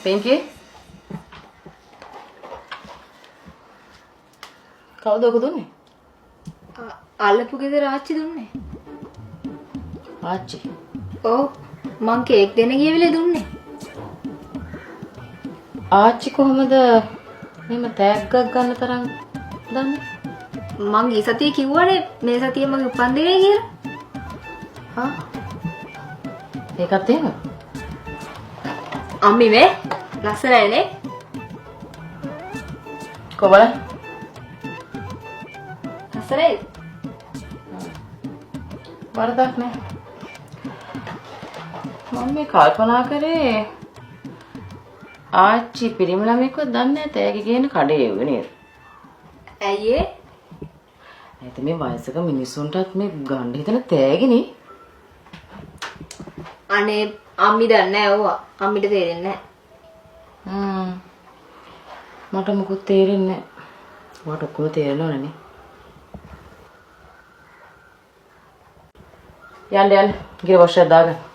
පින්කි කවුද ඔක දුන්නේ? අල්ලපු ගෙදර ආච්චි දුන්නේ. ආච්චි. ඔව් මං කේක් දෙන්න ගිය වෙලේ දුන්නේ. ආච්චි කොහමද මෙහෙම තෑග්ගක් ගන්න තරම් දන්නේ? මං ගිය සතියේ කිව්වනේ මේ සතියේ මගේ උපන්දිනේ කියලා. හා ඒකත් එහෙම. අම්මි මේ ලස්සනයිනේ. කොබල ලස්සනයි. වරදක් නෑ. මම මේ කල්පනා කරේ ආච්චි පිරිමි ළමෙක්ව දන්නේ නැහැ තෑගි කියන කඩේ එව්වේ නේද? ඇයි ඒ? නැත්නම් මේ වයසක මිනිස්සුන්ටත් මේ ගන්න හිතන තෑගිනේ. අනේ අම්මි දන්නේ නැහැ ඕවා. අම්මිට තේරෙන්නේ නැහැ. මට මොකුත් තේරෙන්නේ නැහැ. ඔයාට ඔක්කොම තේරෙනවනේ නේ. යන්න ගිර වොෂ් එක දාගන්න.